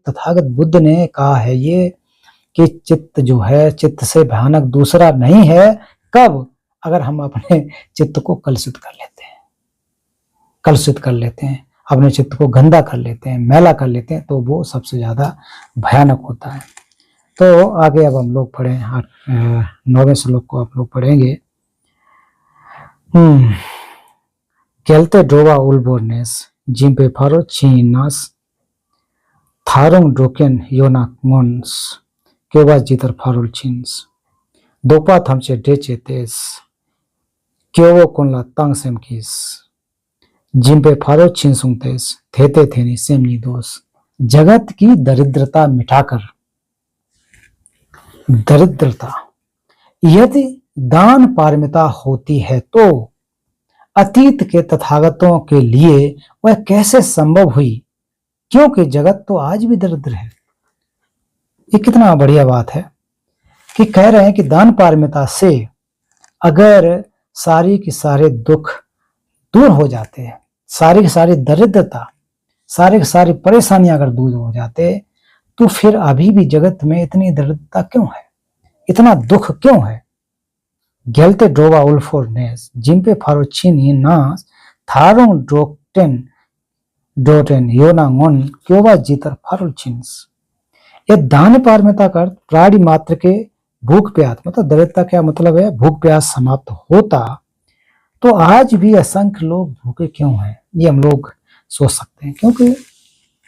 तथागत बुद्ध ने कहा है ये कि चित्त जो है चित्त से भयानक दूसरा नहीं है। कब? अगर हम अपने चित्त को कलुषित कर लेते हैं, अपने चित्त को गंदा कर लेते हैं, मैला कर लेते हैं, तो वो सबसे ज्यादा भयानक होता है। तो आगे अब हम लोग पढ़े 9वें श्लोक को आप लोग पढ़ेंगे। Kelte drowa ulbornes, jimpe faro chinas, tharong droken yonak ngons, kyoba jitar farol chins. Dopa thamche deche tes, kyobo konla tang sem kis. Jimpe faro chinsung tes, thete theni semni dos. जगत की दरिद्रता मिटाकर, दरिद्रता यदि दान पारमिता होती है तो अतीत के तथागतों के लिए वह कैसे संभव हुई, क्योंकि जगत तो आज भी दरिद्र है। ये कितना बढ़िया बात है कि कह रहे हैं कि दान पारमिता से अगर सारी की सारे दुख दूर हो जाते हैं, सारी की सारी दरिद्रता, सारी की सारी परेशानियां अगर दूर हो जाते, तो फिर अभी भी जगत में इतनी दरिद्रता क्यों है, इतना दुख क्यों है। Gelte drova ulfornes, jimpe farochini nas, tharong droten yona ngon, kyoba jitar farochins। ये दान पारमिता का प्राणी मात्र के भूख प्यास, मतलब दरिद्रता क्या मतलब है, भूख प्यास समाप्त होता तो आज भी असंख्य लोग भूखे क्यों हैं, ये हम लोग सोच सकते हैं। क्योंकि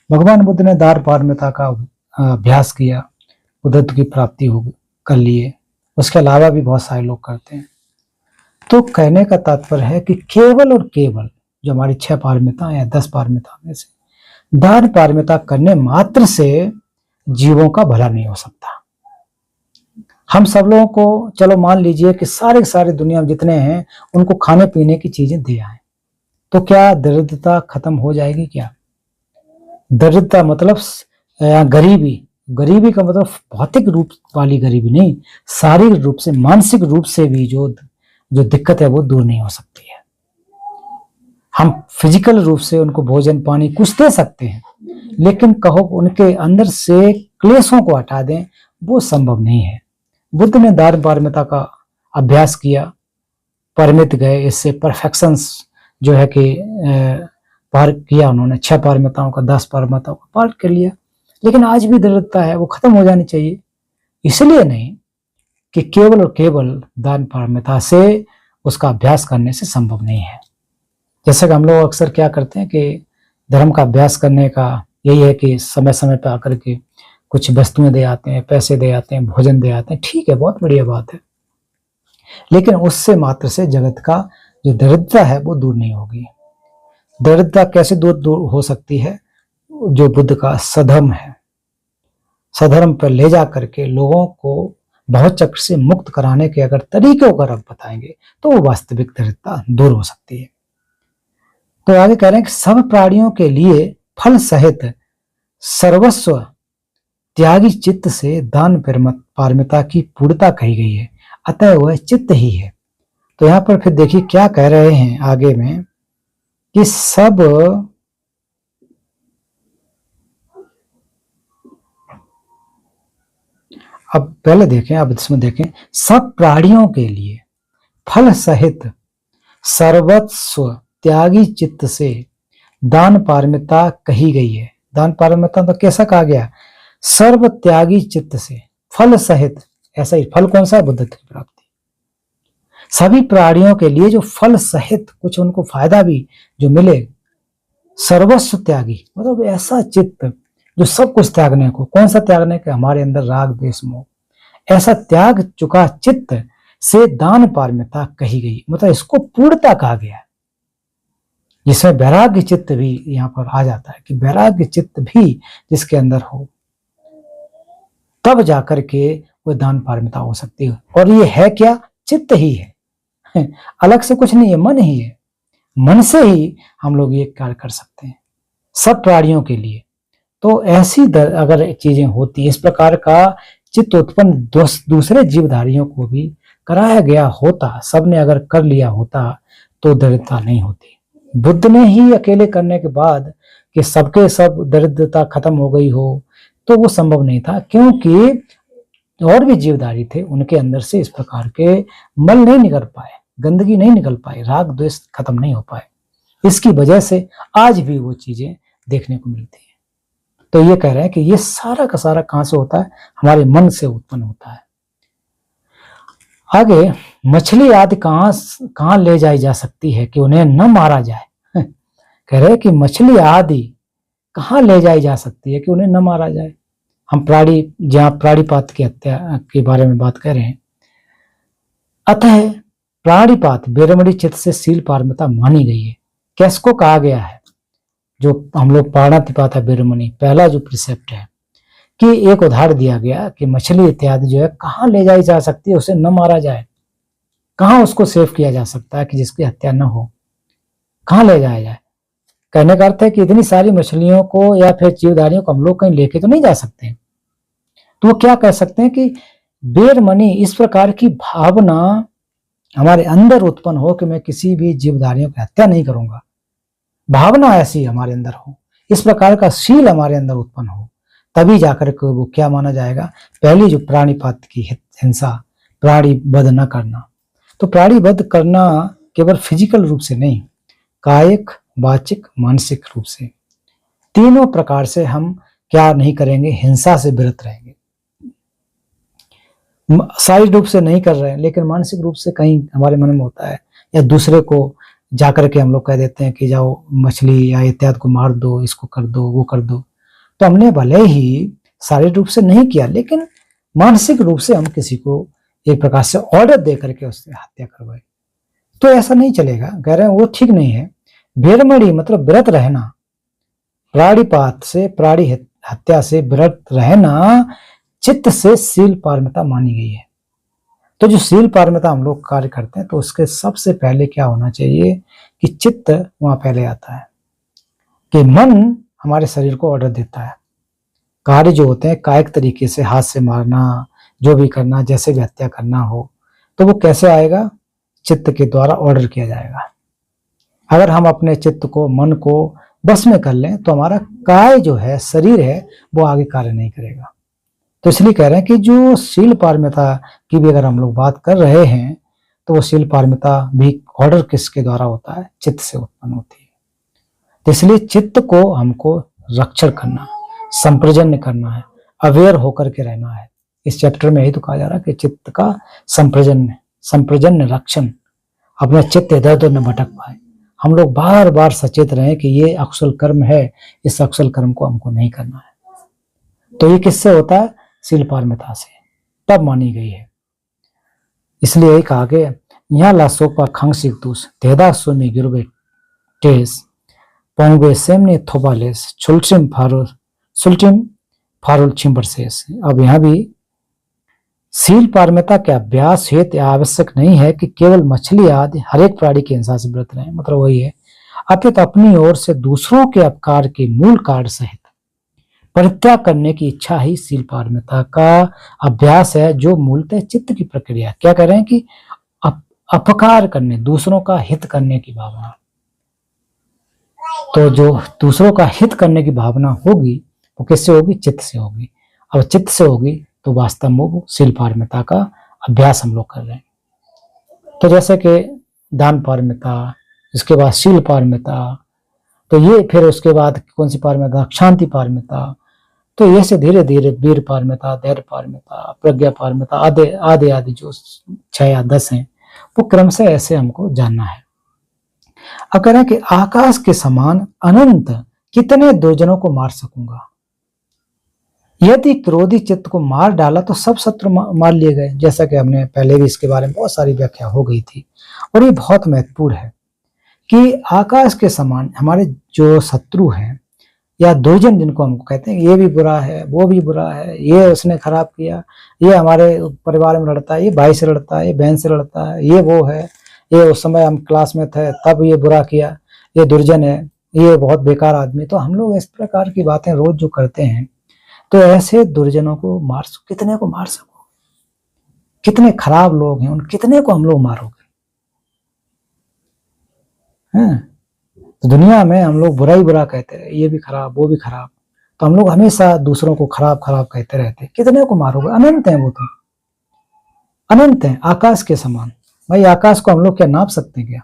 भगवान बुद्ध ने दान पारमिता का अभ्यास किया, बुद्धत्व की प्राप्ति हो कर लिए, उसके अलावा भी बहुत सारे लोग करते हैं। तो कहने का तात्पर्य है कि केवल और केवल जो हमारी 6 पारमिता या 10 पारमिता में से दान पारमिता करने मात्र से जीवों का भला नहीं हो सकता। हम सब लोगों को चलो मान लीजिए कि सारे दुनिया में जितने हैं उनको खाने पीने की चीजें दे आए, तो क्या दरिद्रता खत्म हो जाएगी? क्या दरिद्रता मतलब गरीबी का मतलब भौतिक रूप वाली गरीबी नहीं, शारीरिक रूप से, मानसिक रूप से भी जो दिक्कत है वो दूर नहीं हो सकती है। हम फिजिकल रूप से उनको भोजन पानी कुछ दे सकते हैं, लेकिन कहो उनके अंदर से क्लेशों को हटा दें, वो संभव नहीं है। बुद्ध ने दान पारमिता का अभ्यास किया, परिमित गए, इससे परफेक्शंस जो है कि पार किया उन्होंने, 6 पारमिताओं का 10 पारमिताओं का पार कर लिया। लेकिन आज भी दरिद्रता है, वो खत्म हो जानी चाहिए। इसलिए नहीं कि केवल और केवल दान पारमिता से उसका अभ्यास करने से संभव नहीं है। जैसे कि हम लोग अक्सर क्या करते हैं कि धर्म का अभ्यास करने का यही है कि समय समय पर आकर के कुछ वस्तुएं दे आते हैं, पैसे दे आते हैं, भोजन दे आते हैं, ठीक है, बहुत बढ़िया बात है, लेकिन उससे मात्र से जगत का जो दरिद्रता है वो दूर नहीं होगी। दरिद्रता कैसे दूर हो सकती है? जो बुद्ध का सधर्म है, सधर्म पर ले जा करके लोगों को बहुत चक्र से मुक्त कराने के अगर तरीके अगर आप बताएंगे तो वो वास्तविक दरिद्रता दूर हो सकती है। तो आगे कह रहे हैं कि सब प्राणियों के लिए फल सहित सर्वस्व त्यागी चित्त से दान पारमिता की पूर्णता कही गई है, अतः वह चित्त ही है। तो यहाँ पर फिर देखिए क्या कह रहे हैं आगे में कि सब अब पहले देखें, अब इसमें देखें, सब प्राणियों के लिए फल सहित सर्वस्व त्यागी चित्त से दान पारमिता कही गई है। दान पारमिता तो कैसा कहा गया? सर्व त्यागी चित्त से फल सहित, ऐसा ही फल कौन सा है? बुद्धत्व की प्राप्ति। सभी प्राणियों के लिए जो फल सहित कुछ उनको फायदा भी जो मिले, सर्वस्व त्यागी मतलब ऐसा चित्त जो सब कुछ त्यागने को, कौन सा त्यागने के? हमारे अंदर राग द्वेष मोह, ऐसा त्याग चुका चित्त से दान पारमिता कही गई, मतलब इसको पूर्णता कहा गया है। जिसमें वैराग्य चित्त भी यहाँ पर आ जाता है कि वैराग्य चित्त भी जिसके अंदर हो, तब जाकर के वो दान पारमिता हो सकती है। और ये है क्या? चित्त ही है, अलग से कुछ नहीं है, मन ही है। मन से ही हम लोग ये कार्य कर सकते हैं सब प्राणियों के लिए। तो ऐसी अगर चीजें होती, इस प्रकार का चित्त उत्पन्न दूसरे जीवधारियों को भी कराया गया होता, सबने अगर कर लिया होता, तो दरिद्रता नहीं होती। बुद्ध ने ही अकेले करने के बाद कि सबके सब दरिद्रता खत्म हो गई हो, तो वो संभव नहीं था, क्योंकि और भी जीवधारी थे, उनके अंदर से इस प्रकार के मल नहीं निकल पाए, गंदगी नहीं निकल पाई, राग द्वेष खत्म नहीं हो पाए। इसकी वजह से आज भी वो चीजें देखने को मिलती है। तो ये कह रहे हैं कि ये सारा का सारा कहां से होता है? हमारे मन से उत्पन्न होता है। आगे, मछली आदि कहां ले जाई जा सकती है कि उन्हें न मारा जाए? कह रहे हैं कि मछली आदि कहां ले जाई जा सकती है कि उन्हें न मारा जाए? हम जहां प्राणिपात की हत्या के बारे में बात कर रहे हैं, अतः प्राणिपात बेरमणि चित्त से शील पारमिता मानी गई है। किसको कहा गया है? जो हम लोग प्राणातिपाता बेरमणि, पहला जो प्रिसेप्ट है, कि एक उदाहरण दिया गया कि मछली इत्यादि जो है कहां ले जाई जा सकती है, उसे न मारा जाए, कहां उसको सेव किया जा सकता है कि जिसकी हत्या न हो, कहां ले जाया जाए? कहने का अर्थ है कि इतनी सारी मछलियों को या फिर जीवधारियों को हम लोग कहीं लेके तो नहीं जा सकते। तो वो क्या कह सकते हैं कि बेरमणि इस प्रकार की भावना हमारे अंदर उत्पन्न हो कि मैं किसी भी जीवधारियों की हत्या नहीं करूंगा, भावना ऐसी हमारे अंदर हो, इस प्रकार का शील हमारे अंदर उत्पन्न हो, तभी जाकर के वो क्या माना जाएगा? पहली जो प्राणिपात की हिंसा, प्राणी वध न करना। तो प्राणी वध करना केवल फिजिकल रूप से नहीं, कायिक, वाचिक, मानसिक रूप से, तीनों प्रकार से हम क्या नहीं करेंगे? हिंसा से विरत रहेंगे। शारीरिक रूप से नहीं कर रहे हैं, लेकिन मानसिक रूप से कहीं हमारे मन में होता है, या दूसरे को जाकर के हम लोग कह देते हैं कि जाओ मछली या इत्यादि को मार दो, इसको कर दो, वो कर दो। तो हमने भले ही शारीरिक रूप से नहीं किया, लेकिन मानसिक रूप से हम किसी को एक प्रकार से ऑर्डर दे करके उससे हत्या करवाए, तो ऐसा नहीं चलेगा। कह रहे हैं वो ठीक नहीं है। बेरमणि मतलब विरत रहना, प्राणिपात से, प्राणी हत्या से विरत रहना चित्त से शील पारमिता मानी गई है। तो जो शील पारमिता हम लोग कार्य करते हैं, तो उसके सबसे पहले क्या होना चाहिए कि चित्त वहां पहले आता है, कि मन हमारे शरीर को ऑर्डर देता है। कार्य जो होते हैं कायिक तरीके से, हाथ से मारना, जो भी करना, जैसे भी हत्या करना हो, तो वो कैसे आएगा? चित्त के द्वारा ऑर्डर किया जाएगा। अगर हम अपने चित्त को, मन को बस में कर लें, तो हमारा काय जो है, शरीर है, वो आगे कार्य नहीं करेगा। तो इसलिए कह रहे हैं कि जो शील पारमिता की भी अगर हम लोग बात कर रहे हैं, तो वो शील पारमिता भी ऑर्डर किसके द्वारा होता है? चित्त से उत्पन्न होती है। तो इसलिए चित्त को हमको रक्षण करना, संप्रजन्य करना है, अवेयर होकर के रहना है। इस चैप्टर में यही तो कहा जा रहा है कि चित्त का संप्रजन्य रक्षण, अपना चित्त इधर उधर न भटक पाए। हम लोग बार बार सचेत रहें कि ये अकुशल कर्म है, इस अकुशल कर्म को हमको नहीं करना है। तो ये किससे होता है? शील पारमिता से, तब मानी गई है। इसलिए यही कहा गया, यहाँ लासोपा खांसिक दूस तेदा सोमी गिरबे टेस पोंगे सेमने थोपालेस सुल्टिम फारुल छिम्बरसेस। अब यहाँ भी शील पारमिता के अभ्यास हेतु आवश्यक नहीं है कि केवल मछली आदि हर एक प्राणी की हिंसा से व्रत रहे, मतलब वही है, अपितु अपनी ओर से दूसरों के अपकार के मूल कार्य सहित परित्याग करने की इच्छा ही शील पारमिता का अभ्यास है, जो मूलतः चित्त की प्रक्रिया। क्या कह रहे हैं कि अपकार करने, दूसरों का हित करने की भावना। तो जो दूसरों का हित करने की भावना होगी, वो किससे होगी? चित्त से होगी। अब चित्त से होगी तो वास्तव में वो शील पारमिता का अभ्यास हम लोग कर रहे हैं। तो जैसे कि दान पारमिता, इसके बाद शील पारमिता, तो ये फिर उसके बाद कौन सी पारमिता? शांति पारमिता। तो ये से धीरे धीरे वीर पारमिता, धैर्य पारमिता, प्रज्ञा पारमिता, आदि आदि जो 6 या 10 हैं, वो क्रमशः ऐसे हमको जानना है। अब कह रहे हैं कि आकाश के समान अनंत कितने दुर्जनों को मार सकूंगा? यदि क्रोधी चित्त को मार डाला तो सब शत्रु मार लिए गए। जैसा कि हमने पहले भी इसके बारे में बहुत सारी व्याख्या हो गई थी, और ये बहुत महत्वपूर्ण है कि आकाश के समान हमारे जो शत्रु हैं या दुर्जन जिनको हम कहते हैं, ये भी बुरा है, वो भी बुरा है, ये उसने खराब किया, ये हमारे परिवार में लड़ता है, ये भाई से लड़ता है, ये बहन से लड़ता है, ये वो है, ये उस समय हम क्लास में थे तब ये बुरा किया, ये दुर्जन है, ये बहुत बेकार आदमी। तो हम लोग इस प्रकार की बातें रोज जो करते हैं, तो ऐसे दुर्जनों को कितने को मार सको? कितने खराब लोग हैं, उन कितने को हम लोग मारोगे? हैं? तो दुनिया में हम लोग बुरा ही बुरा कहते रहे, ये भी खराब वो भी खराब, तो हम लोग हमेशा दूसरों को खराब खराब कहते रहते। कितने को मारोगे? अनंत है वो तो, अनंत है, आकाश के समान। भाई आकाश को हम लोग क्या नाप सकते हैं? क्या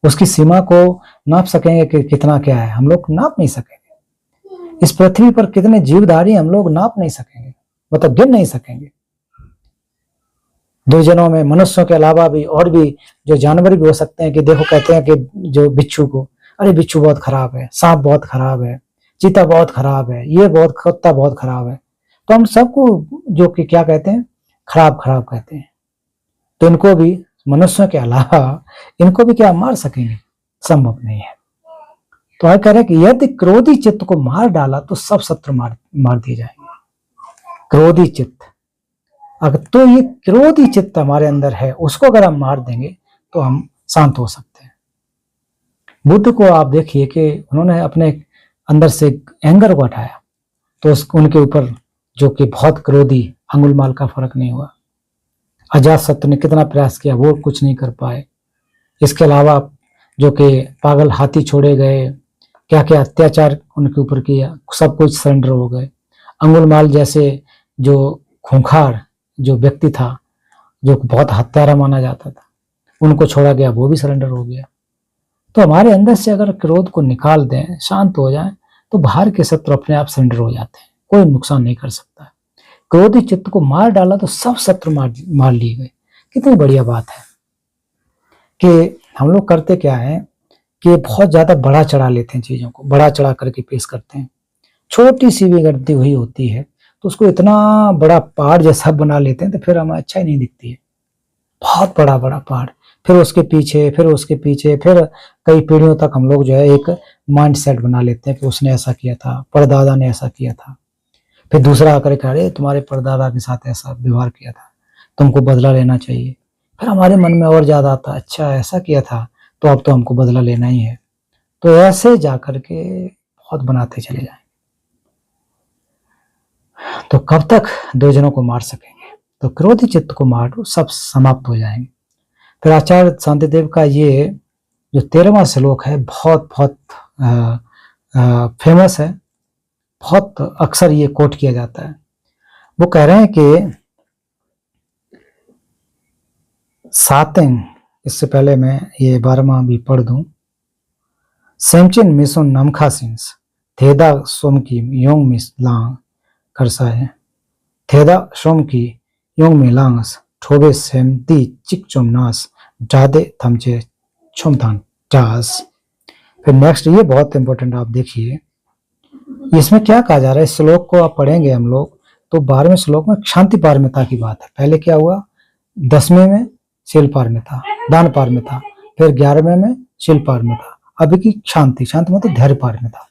उसकी सीमा को नाप सकेंगे कि कितना क्या है? हम लोग नाप नहीं सकेंगे। इस पृथ्वी पर कितने जीवधारी हम लोग नाप नहीं सकेंगे, मतलब गिन नहीं सकेंगे। दो जनों में मनुष्यों के अलावा भी और भी जो जानवर भी हो सकते हैं, कि देखो कहते हैं कि जो बिच्छू को, अरे बिच्छू बहुत खराब है, सांप बहुत खराब है, चीता बहुत खराब है, ये बहुत, कुत्ता बहुत खराब है। तो हम सबको जो कि क्या कहते हैं, खराब खराब कहते हैं। तो इनको भी, मनुष्यों के अलावा इनको भी क्या मार सकेंगे? संभव नहीं है। तो कह रहे हैं कि यदि क्रोधी चित्त को मार डाला तो सब शत्रु मार दिए जाएंगे। क्रोधी चित्त, अगर तो ये क्रोधी चित्त हमारे अंदर है, उसको अगर हम मार देंगे तो हम शांत हो सकते हैं। बुद्ध को आप देखिए कि उन्होंने अपने अंदर से एंगर को हटाया, तो उनके ऊपर जो कि बहुत क्रोधी, अंगुलमाल का फर्क नहीं हुआ। अजातशत्रु ने कितना प्रयास किया, वो कुछ नहीं कर पाए। इसके अलावा जो कि पागल हाथी छोड़े गए, क्या क्या अत्याचार उनके ऊपर किया, सब कुछ सरेंडर हो गए। अंगुलमाल जैसे जो खूंखार जो व्यक्ति था, जो बहुत हत्यारा माना जाता था, उनको छोड़ा गया, वो भी सरेंडर हो गया। तो हमारे अंदर से अगर क्रोध को निकाल दें, शांत हो जाए, तो बाहर के शत्रु अपने आप सरेंडर हो जाते हैं, कोई नुकसान नहीं कर सकता। क्रोधी चित्त को मार डाला तो सब शत्रु मार लिए गए। कितनी बढ़िया बात है कि हम लोग करते क्या है कि बहुत ज्यादा बड़ा चढ़ा लेते हैं, चीजों को बड़ा चढ़ा करके पेश करते हैं। छोटी सी भी गलती हुई होती है तो उसको इतना बड़ा पहाड़ जैसा बना लेते हैं, तो फिर हमें अच्छा ही नहीं दिखती है। बहुत बड़ा बड़ा पहाड़, फिर उसके पीछे, फिर उसके पीछे, फिर कई पीढ़ियों तक हम लोग जो है एक माइंड सेट बना लेते हैं कि उसने ऐसा किया था, परदादा ने ऐसा किया था। फिर दूसरा आकर के, अरे तुम्हारे परदादा के साथ ऐसा व्यवहार किया था, तुमको बदला लेना चाहिए। फिर हमारे मन में और ज्यादा आता, अच्छा ऐसा किया था तो अब तो हमको बदला लेना ही है। तो ऐसे जाकर के बहुत बनाते चले जाएंगे, तो कब तक दो जनों को मार सकेंगे? तो क्रोधी चित्त को मार दो, सब समाप्त हो जाएंगे। फिर आचार्य शांतिदेव का ये जो 13वां श्लोक है, बहुत बहुत फेमस है, बहुत अक्सर ये कोट किया जाता है। वो कह रहे हैं कि सातें, इससे पहले मैं ये 12वां भी पढ़ दूं। सेमचिन मिसुन नमखासिंस थेदा सोम की योंग मिस लांग करसा है, थेदा सोम की योंग में लांगस ठोबे सेमती चिक चुमनास जादे थमचे छुमथान टास। फिर नेक्स्ट, ये बहुत इंपॉर्टेंट, आप देखिए इसमें क्या कहा जा रहा है। इस श्लोक को आप पढ़ेंगे हम लोग तो 12वें श्लोक में शांति पारमिता की बात है। पहले क्या हुआ, 10वें में शील पारमिता, दान पारमिता, फिर 11वें में शील पारमिता, अभी की शांति, शांति मतलब धैर्य पारमिता।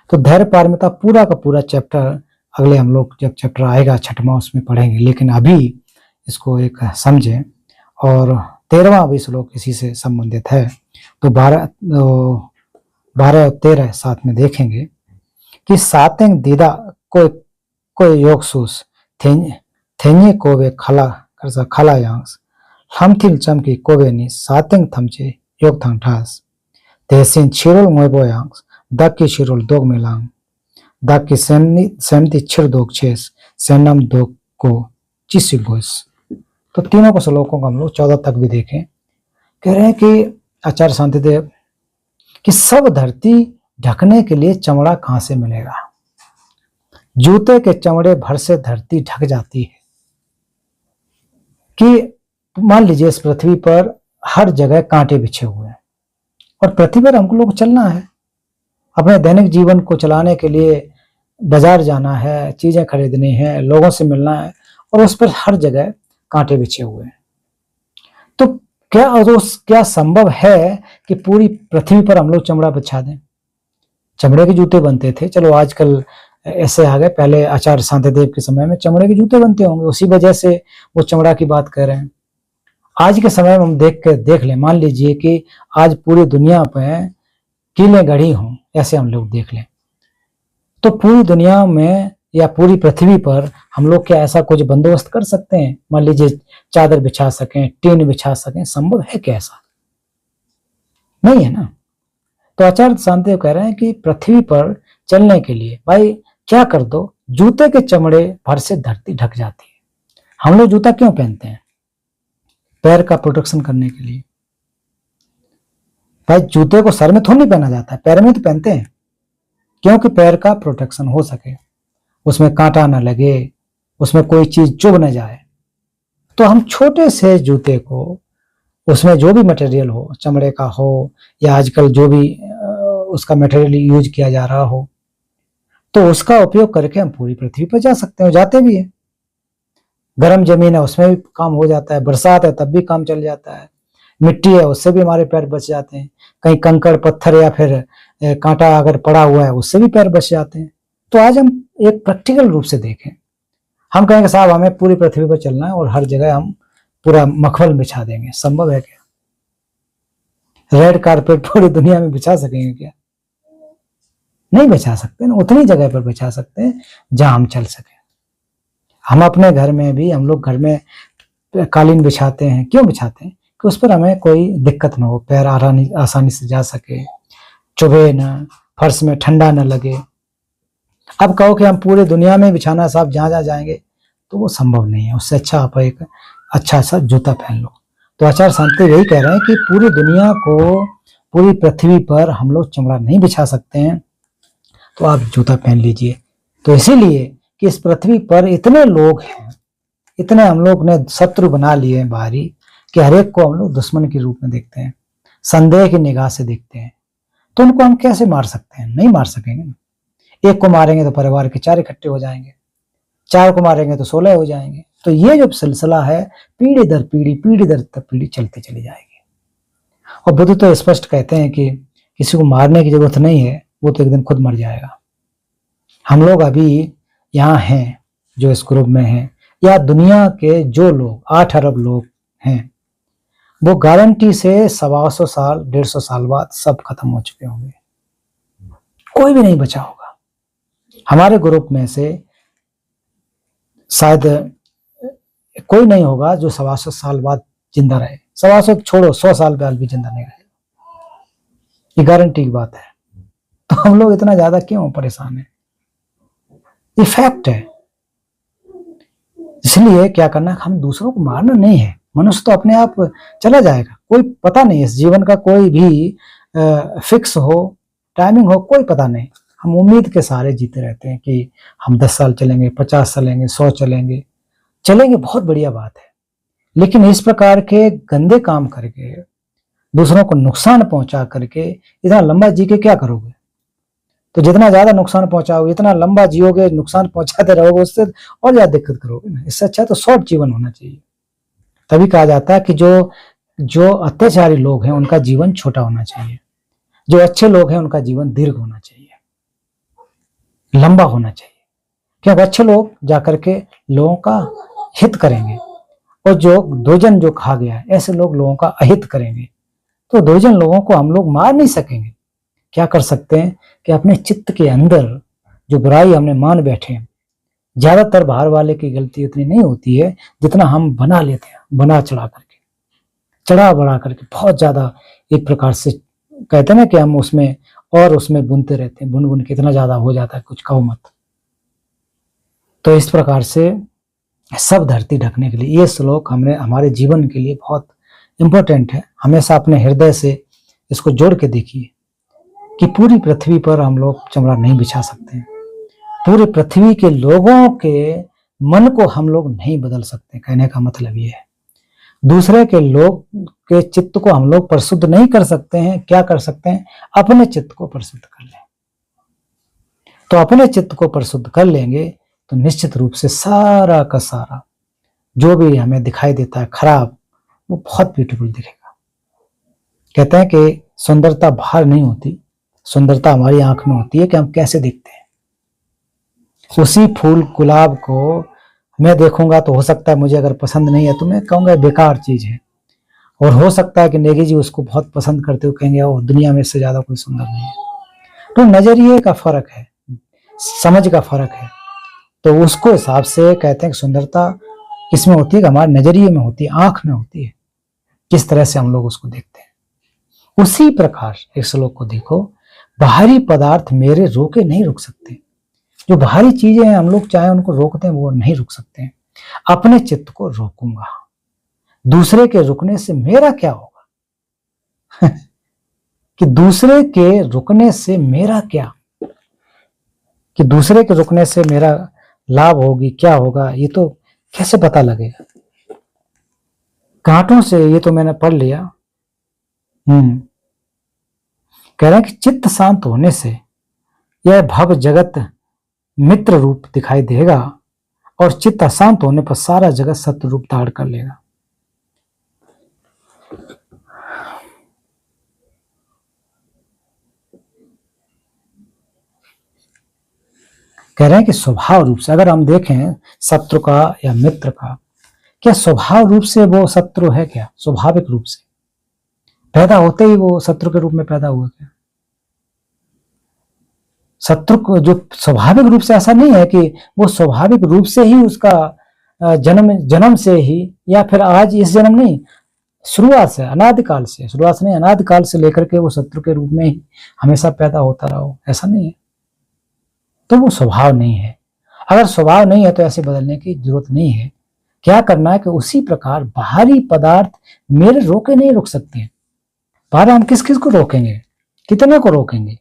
तो धैर्य पारमिता पूरा का पूरा चैप्टर अगले हम लोग जब चैप्टर आएगा 6वां उसमें पढ़ेंगे, लेकिन अभी इसको एक समझें। और 13वां भी श्लोक इसी से संबंधित है, तो 12 और 13 साथ में देखेंगे कि सातें दीदा कोई योग सूस थेन्ये कोवे खला करसा खला यांस हम थिल चमकी कोवे नी सातें थमचे योग थंग ठास तेसिन छिरोल मोयबो यांस दक की छिरोल दोग मिलांग दक की सेमती छिर दोग छेस सेनम दोग को चिसी बोस। तो तीनों को श्लोकों को हम लोग 14 तक भी देखें। कह रहे हैं कि आचार्य शांतिदेव कि सब धरती ढकने के लिए चमड़ा कहां से मिलेगा? जूते के चमड़े भर से धरती ढक जाती है। कि मान लीजिए इस पृथ्वी पर हर जगह कांटे बिछे हुए हैं और पृथ्वी पर हमको लोग चलना है, अपने दैनिक जीवन को चलाने के लिए बाजार जाना है, चीजें खरीदनी है, लोगों से मिलना है, और उस पर हर जगह कांटे बिछे हुए हैं। तो क्या संभव है कि पूरी पृथ्वी पर हम लोग चमड़ा बिछा दें? चमड़े के जूते बनते थे, चलो आजकल ऐसे आ गए, पहले आचार्य शांतिदेव के समय में चमड़े के जूते बनते होंगे, उसी वजह से वो चमड़ा की बात कर रहे हैं। आज के समय में हम देख लें, मान लीजिए कि आज पूरी दुनिया पे कीलें गढ़ी हों, ऐसे हम लोग देख लें, तो पूरी दुनिया में या पूरी पृथ्वी पर हम लोग क्या ऐसा कुछ बंदोबस्त कर सकते हैं? मान लीजिए चादर बिछा सकें, टीन बिछा सकें, संभव है क्या ऐसा? नहीं है ना। तो आचार्य शांतिदेव कह रहे हैं कि पृथ्वी पर चलने के लिए भाई क्या कर दो, जूते के चमड़े भर से धरती ढक जाती है। हम लोग जूता क्यों पहनते हैं? पैर का प्रोटेक्शन करने के लिए। भाई जूते को सर में थोड़ी नहीं पहना जाता है, पैर में तो पहनते हैं, क्योंकि पैर का प्रोटेक्शन हो सके, उसमें कांटा न लगे, उसमें कोई चीज चुभ न जाए। तो हम छोटे से जूते को, उसमें जो भी मटेरियल हो, चमड़े का हो या आजकल जो भी उसका मटेरियल यूज किया जा रहा हो, तो उसका उपयोग करके हम पूरी पृथ्वी पर जा सकते हैं, जाते भी हैं। गर्म जमीन है उसमें भी काम हो जाता है, बरसात है तब भी काम चल जाता है, मिट्टी है उससे भी हमारे पैर बच जाते हैं, कहीं कंकड़ पत्थर या फिर कांटा अगर पड़ा हुआ है उससे भी पैर बच जाते हैं। तो आज हम एक प्रैक्टिकल रूप से देखें, हम कहेंगे साहब हमें पूरी पृथ्वी पर चलना है और हर जगह हम पूरा मखमल बिछा देंगे, संभव है क्या? रेड कारपेट पूरी दुनिया में बिछा सकेंगे क्या? नहीं बिछा सकते ना, उतनी जगह पर बिछा सकते हैं जहां हम चल सके। हम अपने घर में भी, हम लोग घर में कालीन बिछाते हैं, क्यों बिछाते हैं? कि उस पर हमें कोई दिक्कत ना हो, पैर आसानी से जा सके, चुभे न, फर्श में ठंडा न लगे। अब कहो कि हम पूरी दुनिया में बिछाना साहब जहां जहां जाएंगे, तो वो संभव नहीं है। उससे अच्छा आप एक अच्छा सा जूता पहन लो। तो आचार्य शांतिदेव यही कह रहे हैं कि पूरी दुनिया को, पूरी पृथ्वी पर हम लोग चमड़ा नहीं बिछा सकते हैं, तो आप जूता पहन लीजिए। तो इसीलिए कि इस पृथ्वी पर इतने लोग हैं, इतने हम लोग ने शत्रु बना लिए हैं बाहरी, कि हर एक को हम लोग दुश्मन के रूप में देखते हैं, संदेह की निगाह से देखते हैं। तो उनको हम कैसे मार सकते हैं? नहीं मार सकेंगे ना। एक को मारेंगे तो परिवार के 4 इकट्ठे हो जाएंगे, 4 को मारेंगे तो 16 हो जाएंगे। तो ये जो सिलसिला है पीढ़ी दर पीढ़ी चलती चली जाएगी। और बुद्ध तो स्पष्ट कहते हैं कि किसी को मारने की जरूरत नहीं है, वो तो एक दिन खुद मर जाएगा। हम लोग अभी यहाँ हैं जो इस ग्रुप में हैं, या दुनिया के जो लोग 8 अरब लोग हैं, वो गारंटी से 125 साल 150 साल बाद सब खत्म हो चुके होंगे, कोई भी नहीं बचा होगा। हमारे ग्रुप में से शायद कोई नहीं होगा जो 125 साल बाद जिंदा रहे। 125 छोड़ो, 100 साल बाद भी जिंदा नहीं रहेगा, ये गारंटी की बात है। तो हम लोग इतना ज्यादा क्यों परेशान हैं? ये फैक्ट है। इसलिए क्या करना है, हम दूसरों को मारना नहीं है। मनुष्य तो अपने आप चला जाएगा, कोई पता नहीं, इस जीवन का कोई भी फिक्स हो, टाइमिंग हो, कोई पता नहीं। हम उम्मीद के सहारे जीते रहते हैं कि हम 10 साल चलेंगे, 50 चलेंगे, 100 चलेंगे, बहुत बढ़िया बात है। लेकिन इस प्रकार के गंदे काम करके, दूसरों को नुकसान पहुंचा करके इतना लंबा जी के क्या करोगे? तो जितना ज्यादा नुकसान पहुंचाओगे, इतना लंबा जियोगे, नुकसान पहुंचाते रहोगे, उससे और ज्यादा दिक्कत करोगे ना। इससे अच्छा तो शॉर्ट जीवन होना चाहिए। तभी कहा जाता है कि जो अत्याचारी लोग हैं उनका जीवन छोटा होना चाहिए, जो अच्छे लोग हैं उनका जीवन दीर्घ होना चाहिए, लंबा होना चाहिए। क्योंकि अच्छे लोग जाकर के लोगों का हित करेंगे, और जो दुर्जन जो कहा गया है, ऐसे लोग लोगों का अहित करेंगे। तो दुर्जन लोगों को हम लोग मार नहीं सकेंगे। क्या कर सकते हैं कि अपने चित्त के अंदर जो बुराई हमने मान बैठे हैं, ज्यादातर बाहर वाले की गलती उतनी नहीं होती है जितना हम बना लेते हैं, बना चढ़ा करके, चढ़ा बढ़ा करके बहुत ज्यादा एक प्रकार से कहते हैं ना कि हम उसमें बुनते रहते हैं, बुन बुन के इतना ज्यादा हो जाता है, कुछ कहो मत। तो इस प्रकार से सब धरती ढकने के लिए ये श्लोक हमारे जीवन के लिए बहुत इंपॉर्टेंट है। हमेशा अपने हृदय से इसको जोड़ के देखिए कि पूरी पृथ्वी पर हम लोग चमड़ा नहीं बिछा सकते हैं, पूरी पृथ्वी के लोगों के मन को हम लोग नहीं बदल सकते। कहने का मतलब ये है, दूसरे के लोग के चित्त को हम लोग परिशुद्ध नहीं कर सकते हैं। क्या कर सकते हैं? अपने चित्त को परिशुद्ध कर लें। तो अपने चित्त को परिशुद्ध कर लेंगे तो निश्चित रूप से सारा का सारा जो भी हमें दिखाई देता है खराब, वो बहुत ब्यूटीफुल दिखेगा। कहते हैं कि सुंदरता बाहर नहीं होती, सुंदरता हमारी आंख में होती है कि हम कैसे दिखते हैं। उसी फूल गुलाब को मैं देखूंगा तो हो सकता है मुझे अगर पसंद नहीं है तो मैं कहूंगा बेकार चीज है, और हो सकता है कि नेगी जी उसको बहुत पसंद करते हो, कहेंगे ओ दुनिया में इससे ज्यादा कोई सुंदर नहीं है। तो नजरिए का फर्क है, समझ का फर्क है। तो उसको हिसाब से कहते हैं कि सुंदरता किसमें होती है? हमारे नजरिए में होती है, आंख में होती है, किस तरह से हम लोग उसको देखते हैं। उसी प्रकार एक श्लोक को देखो, बाहरी पदार्थ मेरे रोके नहीं रुक सकते। जो बाहरी चीजें हैं हम लोग चाहे उनको रोकते हैं, वो नहीं रुक सकते हैं। अपने चित्त को रोकूंगा, दूसरे के रुकने से मेरा क्या होगा कि दूसरे के रुकने से मेरा क्या, कि दूसरे के रुकने से मेरा लाभ होगी, क्या होगा, ये तो कैसे पता लगेगा। कांटों से ये तो मैंने पढ़ लिया। कह रहे हैं कि चित्त शांत होने से यह भव जगत मित्र रूप दिखाई देगा और चित्त अशांत होने पर सारा जगत शत्रु रूप धारण कर लेगा। कह रहे हैं कि स्वभाव रूप से अगर हम देखें शत्रु का या मित्र का, क्या स्वभाव रूप से वो शत्रु है क्या? स्वाभाविक रूप से पैदा होते ही वो शत्रु के रूप में पैदा हुआ क्या? शत्रु को जो स्वाभाविक रूप से, ऐसा नहीं है कि वो स्वाभाविक रूप से ही उसका जन्म से ही, या फिर आज इस जन्म नहीं, शुरुआत से, अनादिकाल से, शुरुआत से नहीं अनादिकाल से लेकर के वो शत्रु के रूप में ही हमेशा पैदा होता रहा हो, ऐसा नहीं है। तो वो स्वभाव नहीं है। अगर स्वभाव नहीं है तो ऐसे बदलने की जरूरत नहीं है। क्या करना है कि उसी प्रकार बाहरी पदार्थ मेरे रोके नहीं रुक सकते हैं। बाहर हम किस किस को रोकेंगे, कितने को रोकेंगे?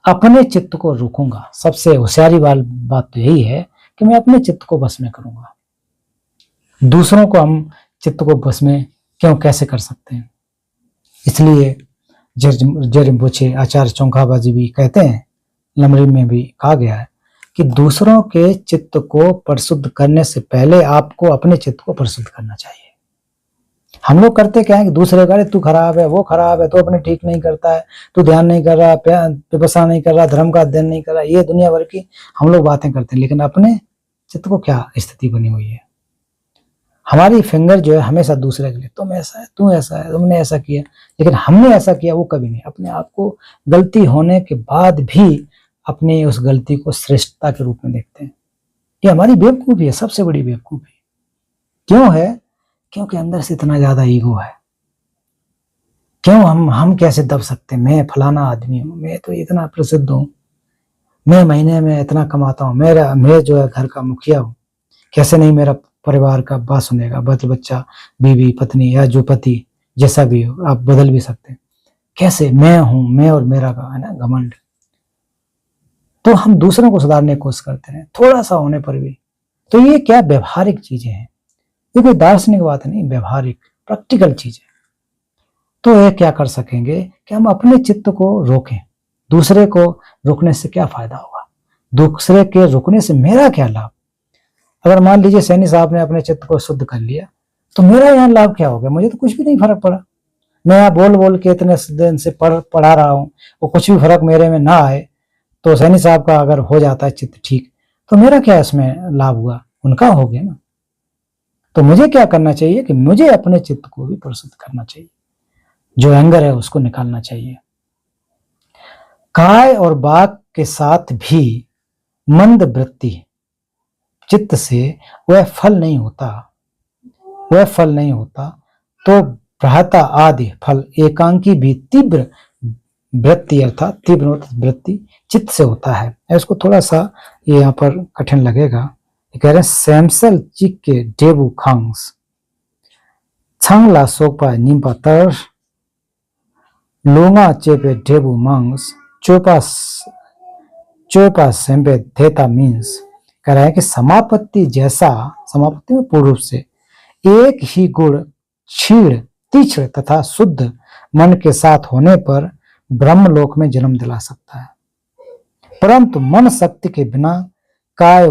अपने चित्त को रोकूंगा। सबसे होशियारी वाली बात तो यही है कि मैं अपने चित्त को बस में करूंगा। दूसरों को हम चित्त को बस में क्यों, कैसे कर सकते हैं? इसलिए जरिम्पोछे आचार्य चौंकाबाजी भी कहते हैं, लमरी में भी कहा गया है कि दूसरों के चित्त को परिशुद्ध करने से पहले आपको अपने चित्त को परिशुद्ध करना चाहिए। हम लोग करते क्या है कि दूसरे का, तू खराब है, वो खराब है, तो अपने ठीक नहीं करता है, तू ध्यान नहीं कर रहा, विपस्सना नहीं कर रहा, धर्म का अध्ययन नहीं कर रहा, ये दुनिया भर की हम लोग बातें करते हैं। लेकिन अपने चित्त को क्या स्थिति बनी हुई है? हमारी फिंगर जो है हमेशा दूसरे के लिए, तुम ऐसा है, तू ऐसा है, तुमने ऐसा किया, लेकिन हमने ऐसा किया वो कभी नहीं। अपने आप को गलती होने के बाद भी अपने उस गलती को श्रेष्ठता के रूप में देखते हैं। ये हमारी बेवकूफी है, सबसे बड़ी बेवकूफी। क्यों है? क्योंकि अंदर से इतना ज्यादा ईगो है। क्यों हम कैसे दब सकते हैं? मैं फलाना आदमी हूं, मैं तो इतना प्रसिद्ध हूं, मैं महीने में इतना कमाता हूं, मैं जो है घर का मुखिया हूं, कैसे नहीं मेरा परिवार का बात सुनेगा, बच्चा, बीवी, पत्नी या जो पति जैसा भी हो, आप बदल भी सकते हैं। कैसे मैं हूं, मैं और मेरा का है ना घमंड। तो हम दूसरों को सुधारने की कोशिश करते हैं थोड़ा सा होने पर भी। तो ये क्या व्यवहारिक चीजें हैं, ये कोई दार्शनिक बात नहीं, व्यवहारिक प्रैक्टिकल चीजें। तो ये क्या कर सकेंगे कि हम अपने चित्त को रोकें। दूसरे को रोकने से क्या फायदा होगा? दूसरे के रोकने से मेरा क्या लाभ? अगर मान लीजिए सैनी साहब ने अपने चित्त को शुद्ध कर लिया तो मेरा यहाँ लाभ क्या हो गया? मुझे तो कुछ भी नहीं फर्क पड़ा। मैं यहाँ बोल बोल के इतने दिन से पढ़ा रहा हूँ, वो कुछ भी फर्क मेरे में ना आए, तो सैनी साहब का अगर हो जाता है चित्त ठीक, तो मेरा क्या इसमें लाभ हुआ? उनका हो गया ना। तो मुझे क्या करना चाहिए कि मुझे अपने चित्त को भी परिशुद्ध करना चाहिए, जो एंगर है उसको निकालना चाहिए। काय और बाक के साथ भी मंद वृत्ति चित्त से वह फल नहीं होता, तो भ्राता आदि फल एकांकी भी तीव्र वृत्ति, अर्थात तीव्र वृत्ति चित्त से होता है। इसको थोड़ा सा ये यहाँ पर कठिन लगेगा। कह रहे हैं सैमसल चिक के डेबू खांग्स छंगला सोपा निम्पा तर लोंगा चेपे डेबू मांग्स चोपा सेम्पे थेता मीन्स। कह रहा है कि समापत्ति जैसा, समापत्ति में पूर्ण रूप से एक ही गुण क्षीण, तीक्ष्ण तथा शुद्ध मन के साथ होने पर ब्रह्मलोक में जन्म दिला सकता है, परंतु मन शक्ति के बिना काय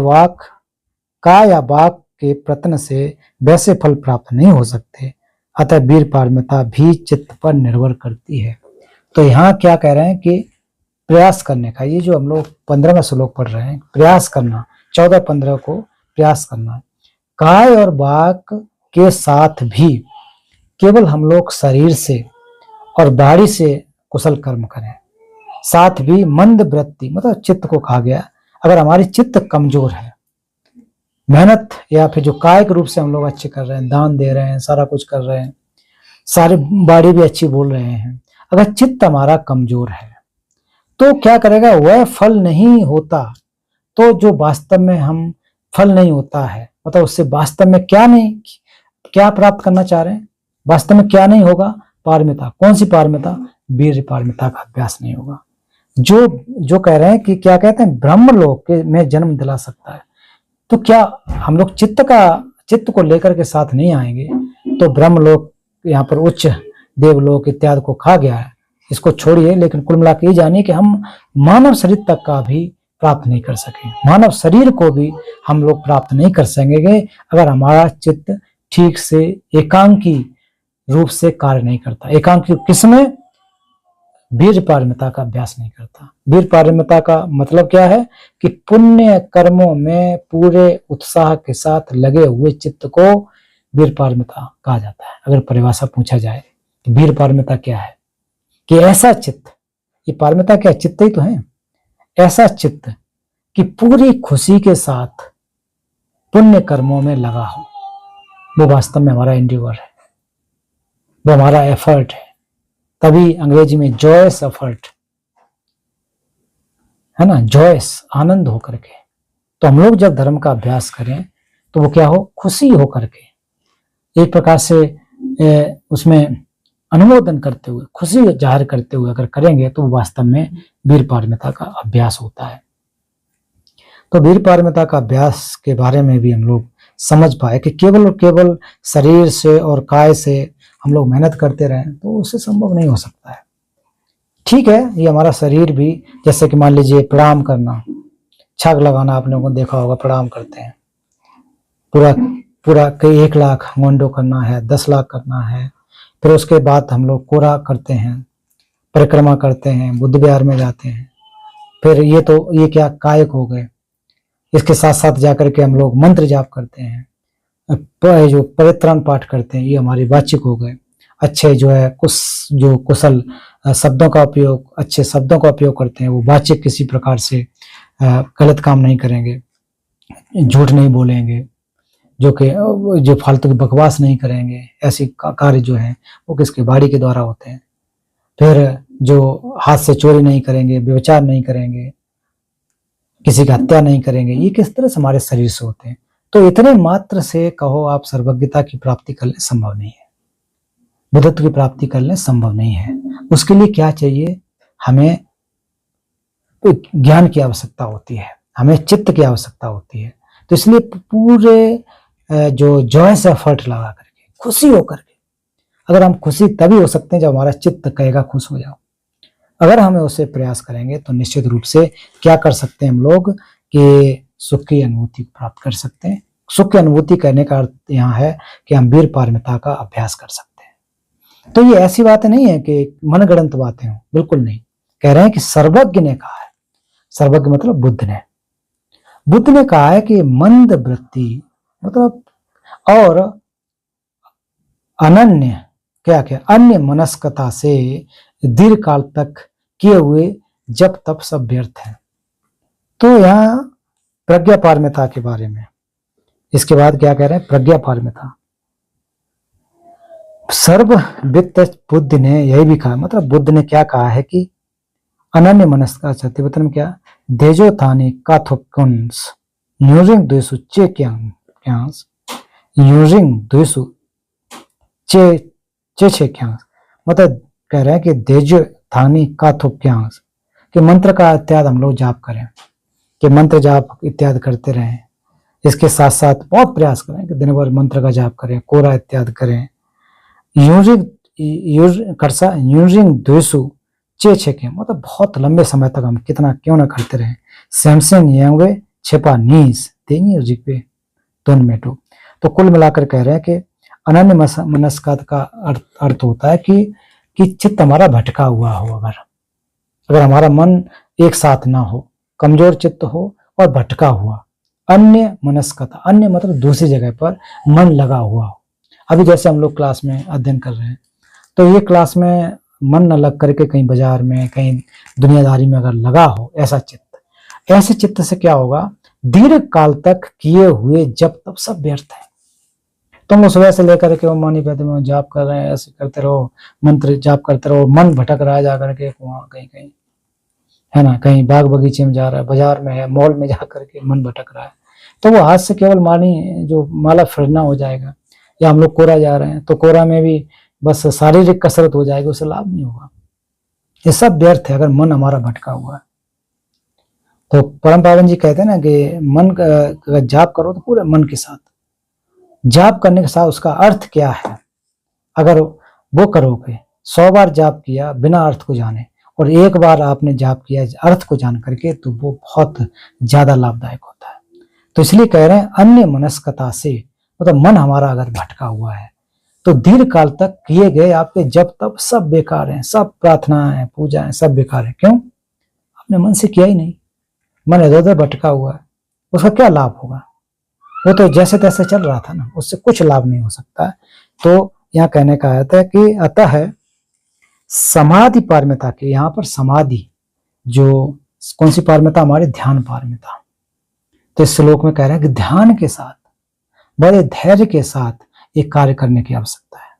या वाक के प्रयत्न से वैसे फल प्राप्त नहीं हो सकते। अतः वीर पारमिता भी चित्त पर निर्भर करती है। तो यहाँ क्या कह रहे हैं कि प्रयास करने का, ये जो हम लोग 15वां श्लोक पढ़ रहे हैं, प्रयास करना, 14-15 को प्रयास करना। काय और वाक के साथ भी केवल हम लोग शरीर से और बाड़ी से कुशल कर्म करें, साथ भी मंद वृत्ति, मतलब चित्त को कहा गया। अगर हमारी चित्त कमजोर है, मेहनत या फिर जो कायिक रूप से हम लोग अच्छे कर रहे हैं, दान दे रहे हैं, सारा कुछ कर रहे हैं, सारी बाड़ी भी अच्छी बोल रहे हैं, अगर चित्त हमारा कमजोर है तो क्या करेगा, वह फल नहीं होता। तो जो वास्तव में हम फल नहीं होता है, मतलब उससे वास्तव में क्या प्राप्त करना चाह रहे हैं, वास्तव में क्या नहीं होगा, पारमिता। कौन सी पारमिता, वीर पारमिता का अभ्यास नहीं होगा। जो कह रहे हैं कि क्या कहते हैं, ब्रह्मलोक में जन्म दिला सकता है। तो क्या हम लोग चित्त को लेकर के साथ नहीं आएंगे तो ब्रह्मलोक यहाँ पर उच्च देवलोक इत्यादि को खा गया है, इसको छोड़िए। लेकिन कुल मिला के ये जानिए कि हम मानव शरीर तक का भी प्राप्त नहीं कर सके, मानव शरीर को भी हम लोग प्राप्त नहीं कर सकेंगे अगर हमारा चित्त ठीक से एकांकी रूप से कार्य नहीं करता। एकांकी किसमें, वीर पारमिता का अभ्यास नहीं करता। वीर पारमिता का मतलब क्या है कि पुण्य कर्मों में पूरे उत्साह के साथ लगे हुए चित्त को वीर पारमिता कहा जाता है। अगर परिभाषा पूछा जाए तो वीर पारमिता क्या है, कि ऐसा चित्त, ये पारमिता क्या, चित्त ही तो है, ऐसा चित्त कि पूरी खुशी के साथ पुण्य कर्मों में लगा हो, वो वास्तव में हमारा एंडिवर है, वो हमारा एफर्ट है। तभी अंग्रेजी में जॉयस एफर्ट है ना, जॉयस, आनंद होकर के। तो हम लोग जब धर्म का अभ्यास करें तो वो क्या हो, खुशी होकर के, एक प्रकार से उसमें अनुमोदन करते हुए, खुशी जाहिर करते हुए अगर करेंगे तो वास्तव में वीर पारमिता का अभ्यास होता है। तो वीर पारमिता का अभ्यास के बारे में भी हम लोग समझ पाए कि केवल और केवल शरीर से और काय से हम लोग मेहनत करते रहें तो उससे संभव नहीं हो सकता है। ठीक है, ये हमारा शरीर भी, जैसे कि मान लीजिए प्रणाम करना, छाग लगाना, आप लोगों को देखा होगा, प्रणाम करते हैं, पूरा कई 1 लाख मोंडो करना है, 10 लाख करना है। फिर उसके बाद हम लोग कोरा करते हैं, परिक्रमा करते हैं, बुद्ध विहार में जाते हैं। फिर ये क्या कायक हो गए। इसके साथ साथ जाकर के हम लोग मंत्र जाप करते हैं, जो परित्राण पाठ करते हैं, ये हमारी वाचिक हो गए। अच्छे जो कुशल शब्दों का उपयोग, अच्छे शब्दों का उपयोग करते हैं, वो वाचिक, किसी प्रकार से गलत काम नहीं करेंगे, झूठ नहीं बोलेंगे, जो फालतू की बकवास नहीं करेंगे। ऐसे कार्य जो हैं वो किसके, वाणी के द्वारा होते हैं। फिर जो हाथ से चोरी नहीं करेंगे, व्यभिचार नहीं करेंगे, किसी की हत्या नहीं करेंगे, ये किस तरह से हमारे शरीर से होते हैं। तो इतने मात्र से कहो आप सर्वज्ञता की प्राप्ति कर लें, संभव नहीं है। बुद्धत्व की प्राप्ति कर लें, संभव नहीं है। उसके लिए क्या चाहिए, हमें ज्ञान की आवश्यकता होती है, हमें चित्त की आवश्यकता होती है। तो इसलिए पूरे जो जॉयस एफर्ट लगा करके, खुशी होकर के, अगर हम खुशी तभी हो सकते हैं जब हमारा चित्त कहेगा खुश हो जाओ। अगर हमें उसे प्रयास करेंगे तो निश्चित रूप से क्या कर सकते हैं हम लोग, कि सुख की अनुभूति प्राप्त कर सकते हैं। सुख की अनुभूति करने का अर्थ यहाँ है कि हम वीर पारमिता का अभ्यास कर सकते हैं। तो ये ऐसी बातें नहीं है कि मनगढ़ंत बातें हो, बिल्कुल नहीं। कह रहे हैं कि सर्वज्ञ ने कहा है, सर्वज्ञ मतलब बुद्ध ने कहा है कि मंद वृत्ति मतलब और अन्य मनस्कता से दीर्घ काल तक किए हुए जब तब सब व्यर्थ है। तो यहाँ प्रज्ञा पारमिता के बारे में, इसके बाद क्या कह रहे हैं, प्रज्ञा पारमिता। सर्ववित्त बुद्ध ने यही भी कहा, मतलब बुद्ध ने क्या कहा है कि अनन्य मनस्कता तिब्बतन में क्या, देजो थानी काथोकुंस यूजिंग द्वेषु चे क्यांस यूजिंग द्वेषु चे क्यांस। मतलब कह रहे हैं कि देजो थानी काथोक्यांस, कि मंत्र का इत्यादि हम लोग जाप करें, कि मंत्र जाप इत्यादि करते रहें। इसके साथ साथ बहुत प्रयास करें कि दिन भर मंत्र का जाप करें, कोरा इत्यादि करें। यूजिंग द्वेषु चे के मतलब बहुत लंबे समय तक हम कितना क्यों ना करते रहें। सैमसंग यांगवे छेपा नीस देंगे रिक्वे दोनों मेटो। तो कुल मिलाकर कह रहे हैं कि अनन्य मनस्कता का अर्थ होता है कि चित्त हमारा भटका हुआ हो, अगर हमारा मन एक साथ ना हो, कमजोर चित्त हो और भटका हुआ। अन्य मनस्कता, अन्य मतलब दूसरी जगह पर मन लगा हुआ हो। अभी जैसे हम लोग क्लास में अध्ययन कर रहे हैं, तो ये क्लास में मन न लग करके कहीं बाजार में, कहीं दुनियादारी में अगर लगा हो ऐसा चित्त, ऐसे चित्त से क्या होगा, दीर्घ काल तक किए हुए जब तब सब व्यर्थ है। तुम लोग सुबह से लेकर के वो मानी पैदे में जाप कर रहे हैं, ऐसे करते रहो, मंत्र जाप करते रहो, मन भटक रहा है जाकर के वहाँ कहीं कहीं, है ना, कहीं बाग बगीचे में जा रहा है, बाजार में है, मॉल में जा करके मन भटक रहा है, तो वो हाथ से केवल मानी जो माला फिरना हो जाएगा। या हम लोग कोरा जा रहे हैं तो कोरा में भी बस शारीरिक कसरत हो जाएगी, उससे लाभ नहीं होगा। ये सब व्यर्थ है अगर मन हमारा भटका हुआ है। तो परम पावन जी कहते हैं ना कि मन का जाप करो तो पूरे मन के साथ जाप करने के साथ उसका अर्थ क्या है, अगर वो करोगे 100 बार जाप किया बिना अर्थ को जाने और एक बार आपने जाप किया अर्थ को जान करके, तो वो बहुत ज्यादा लाभदायक होता है। तो इसलिए कह रहे हैं अन्य मनस्कता से, मतलब मन हमारा अगर भटका हुआ है तो दीर्घ काल तक किए गए आपके जब तब सब बेकार हैं, सब प्रार्थनाएं पूजा है सब बेकार है। क्यों? आपने मन से किया ही नहीं, मन इधर उधर भटका हुआ है, उसका क्या लाभ होगा? वो तो जैसे तैसे चल रहा था ना, उससे कुछ लाभ नहीं हो सकता। तो यहाँ कहने का अर्थ है कि अतः समाधि पारमिता के, यहाँ पर समाधि जो कौन सी पारमिता? हमारी ध्यान पारमिता। तो इस श्लोक में कह रहे हैं कि ध्यान के साथ बड़े धैर्य के साथ एक कार्य करने की आवश्यकता है,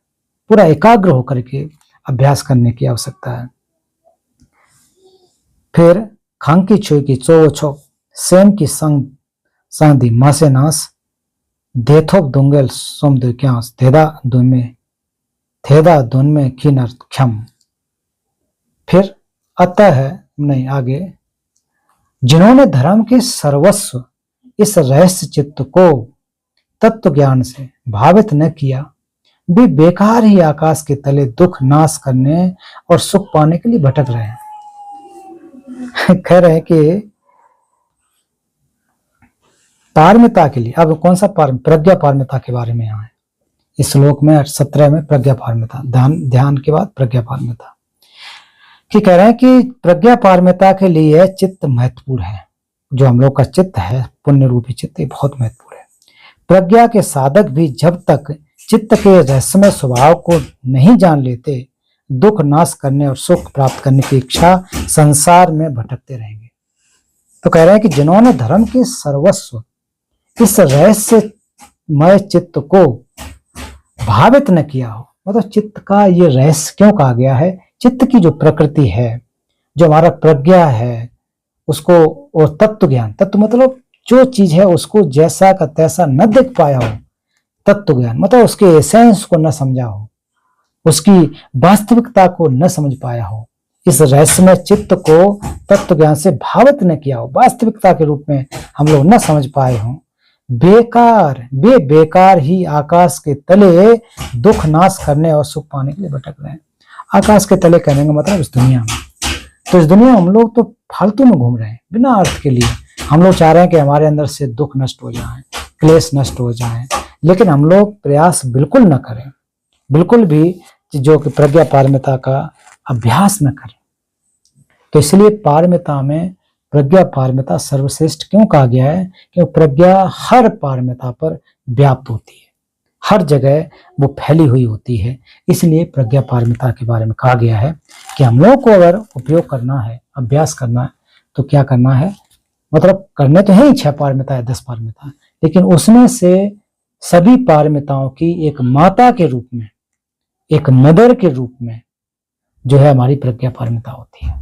पूरा एकाग्र होकर के अभ्यास करने की आवश्यकता है। फिर खांकी छुई की चो छो सेम की संग संधि मासे नास देथोप दुंगेल सोम दुक्यांस थेदा धुन में खिनर क्षम। फिर अतः है नहीं आगे, जिन्होंने धर्म के सर्वस्व इस रहस्य चित्त को तत्व ज्ञान से भावित न किया, वे बेकार ही आकाश के तले दुख नाश करने और सुख पाने के लिए भटक रहे हैं। कह रहे हैं कि पारमिता के लिए, अब कौन सा प्रज्ञा पारमिता के बारे में यहाँ है इस श्लोक में 17 में, प्रज्ञा पारमिता, ध्यान के बाद प्रज्ञा पारमिता कि कह रहे हैं कि प्रज्ञा पारमिता के लिए चित्त महत्वपूर्ण है। जो हम लोग का चित्त है पुण्य रूपी चित्त, ये बहुत महत्वपूर्ण है। प्रज्ञा के साधक भी जब तक चित्त के रहस्यमय स्वभाव को नहीं जान लेते, दुख नाश करने और सुख प्राप्त करने की इच्छा संसार में भटकते रहेंगे। तो कह रहे हैं कि जिन्होंने धर्म के सर्वस्व इस रहस्यमय चित्त को भावित न किया हो, मतलब चित्त का ये रहस्य क्यों कहा गया है? चित्त की जो प्रकृति है, जो हमारा प्रज्ञा है, उसको, और तत्व ज्ञान, तत्व मतलब जो चीज है उसको जैसा का तैसा न देख पाया हो, तत्व ज्ञान मतलब उसके एसेंस को न समझा हो, उसकी वास्तविकता को न समझ पाया हो, इस रहस्यमय चित्त को तत्व ज्ञान से भावित न किया हो, वास्तविकता के रूप में हम लोग न समझ पाए हों, बेकार ही आकाश के तले दुख नाश करने और सुख पाने के लिए भटक रहे हैं। आकाश के तले कहने का मतलब इस दुनिया में, तो इस दुनिया में हम लोग तो फालतू में घूम रहे हैं बिना अर्थ के लिए। हम लोग चाह रहे हैं कि हमारे अंदर से दुख नष्ट हो जाए, क्लेश नष्ट हो जाए, लेकिन हम लोग प्रयास बिल्कुल न करें, बिल्कुल भी जो कि प्रज्ञा पारमिता का अभ्यास न करें। तो इसलिए पारमिता में प्रज्ञा पारमिता सर्वश्रेष्ठ क्यों कहा गया है? क्योंकि प्रज्ञा हर पारमिता पर व्याप्त होती है, हर जगह वो फैली हुई होती है। इसलिए प्रज्ञा पारमिता के बारे में कहा गया है कि हम लोग को अगर उपयोग करना है, अभ्यास करना है, तो क्या करना है? मतलब करने तो है ही 6 पारमिता है, 10 पारमिता, लेकिन उसमें से सभी पारमिताओं की एक माता के रूप में, एक मदर के रूप में जो है हमारी प्रज्ञा पारमिता होती है।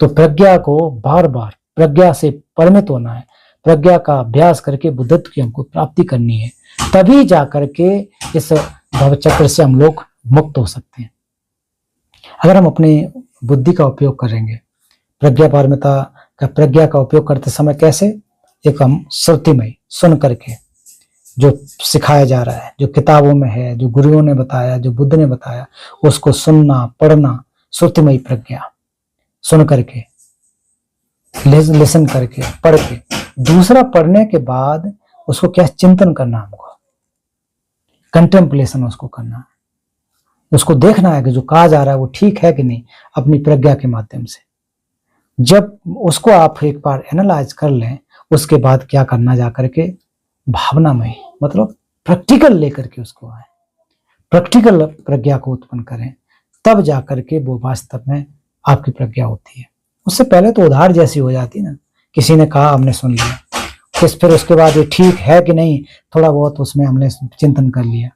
तो प्रज्ञा को बार बार प्रज्ञा से परिमित होना है, प्रज्ञा का अभ्यास करके बुद्धत्व की हमको प्राप्ति करनी है, तभी जाकर के इस भवचक्र से हम लोग मुक्त हो सकते हैं। अगर हम अपनी बुद्धि का उपयोग करेंगे, प्रज्ञा पारमिता का प्रज्ञा का उपयोग करते समय कैसे? एक हम श्रुतिमय सुन करके जो सिखाया जा रहा है, जो किताबों में है, जो गुरुओं ने बताया, जो बुद्ध ने बताया, उसको सुनना, पढ़ना, श्रुतिमय प्रज्ञा सुन करके, लिसन करके, पढ़ के, दूसरा पढ़ने के बाद उसको क्या चिंतन करना, हमको कंटेम्पलेशन उसको करना है, उसको देखना है कि जो कहा जा रहा है वो ठीक है कि नहीं, अपनी प्रज्ञा के माध्यम से। जब उसको आप एक बार एनालाइज कर लें, उसके बाद क्या करना, जाकर के भावनामय मतलब प्रैक्टिकल लेकर के उसको आए, प्रैक्टिकल प्रज्ञा को उत्पन्न करें, तब जाकर के वो वास्तव में आपकी प्रज्ञा होती है। उससे पहले तो उधार जैसी हो जाती ना, किसी ने कहा हमने सुन लिया, फिर उसके बाद ये ठीक है कि नहीं, थोड़ा बहुत उसमें हमने चिंतन कर लिया,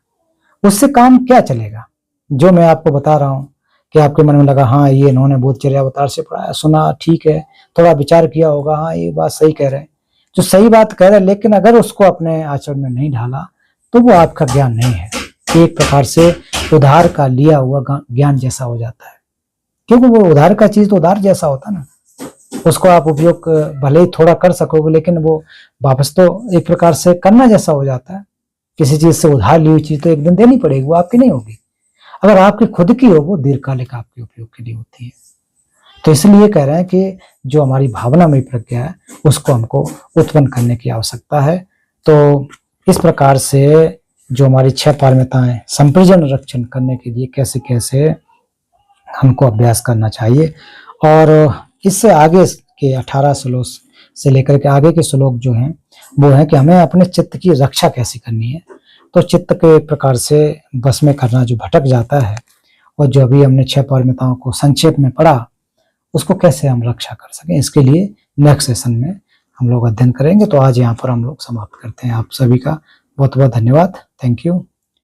उससे काम क्या चलेगा। जो मैं आपको बता रहा हूँ कि आपके मन में लगा हाँ ये इन्होंने बोधचर्यावतार से पढ़ा, सुना, ठीक है, थोड़ा विचार किया होगा, हाँ ये बात सही कह रहे हैं, जो सही बात कह रहे हैं, लेकिन अगर उसको अपने आचरण में नहीं ढाला तो वो आपका ज्ञान नहीं है, एक प्रकार से उधार का लिया हुआ ज्ञान जैसा हो जाता है। क्योंकि वो उधार का चीज तो उधार जैसा होता है ना, उसको आप उपयोग भले ही थोड़ा कर सकोगे, लेकिन वो वापस तो एक प्रकार से करना जैसा हो जाता है। किसी चीज से उधार ली हुई चीज तो एक दिन देनी पड़ेगी, वो आपकी नहीं होगी। अगर आपकी खुद की हो, वो दीर्घकालिक आपके उपयोग के लिए होती है। तो इसलिए कह रहे हैं कि जो हमारी भावनामयी प्रज्ञा है उसको हमको उत्पन्न करने की आवश्यकता है। तो इस प्रकार से जो हमारी 6 पारमिताएं संप्रजन रक्षण करने के लिए कैसे कैसे हमको अभ्यास करना चाहिए, और इससे आगे के 18 श्लोक से लेकर के आगे के श्लोक जो हैं वो है कि हमें अपने चित्त की रक्षा कैसे करनी है। तो चित्त के प्रकार से बस में करना जो भटक जाता है, और जो अभी हमने 6 पारमिताओं को संक्षेप में पढ़ा, उसको कैसे हम रक्षा कर सकें, इसके लिए नेक्स्ट सेशन में हम लोग अध्ययन करेंगे। तो आज यहाँ पर हम लोग समाप्त करते हैं। आप सभी का बहुत बहुत धन्यवाद। Thank you.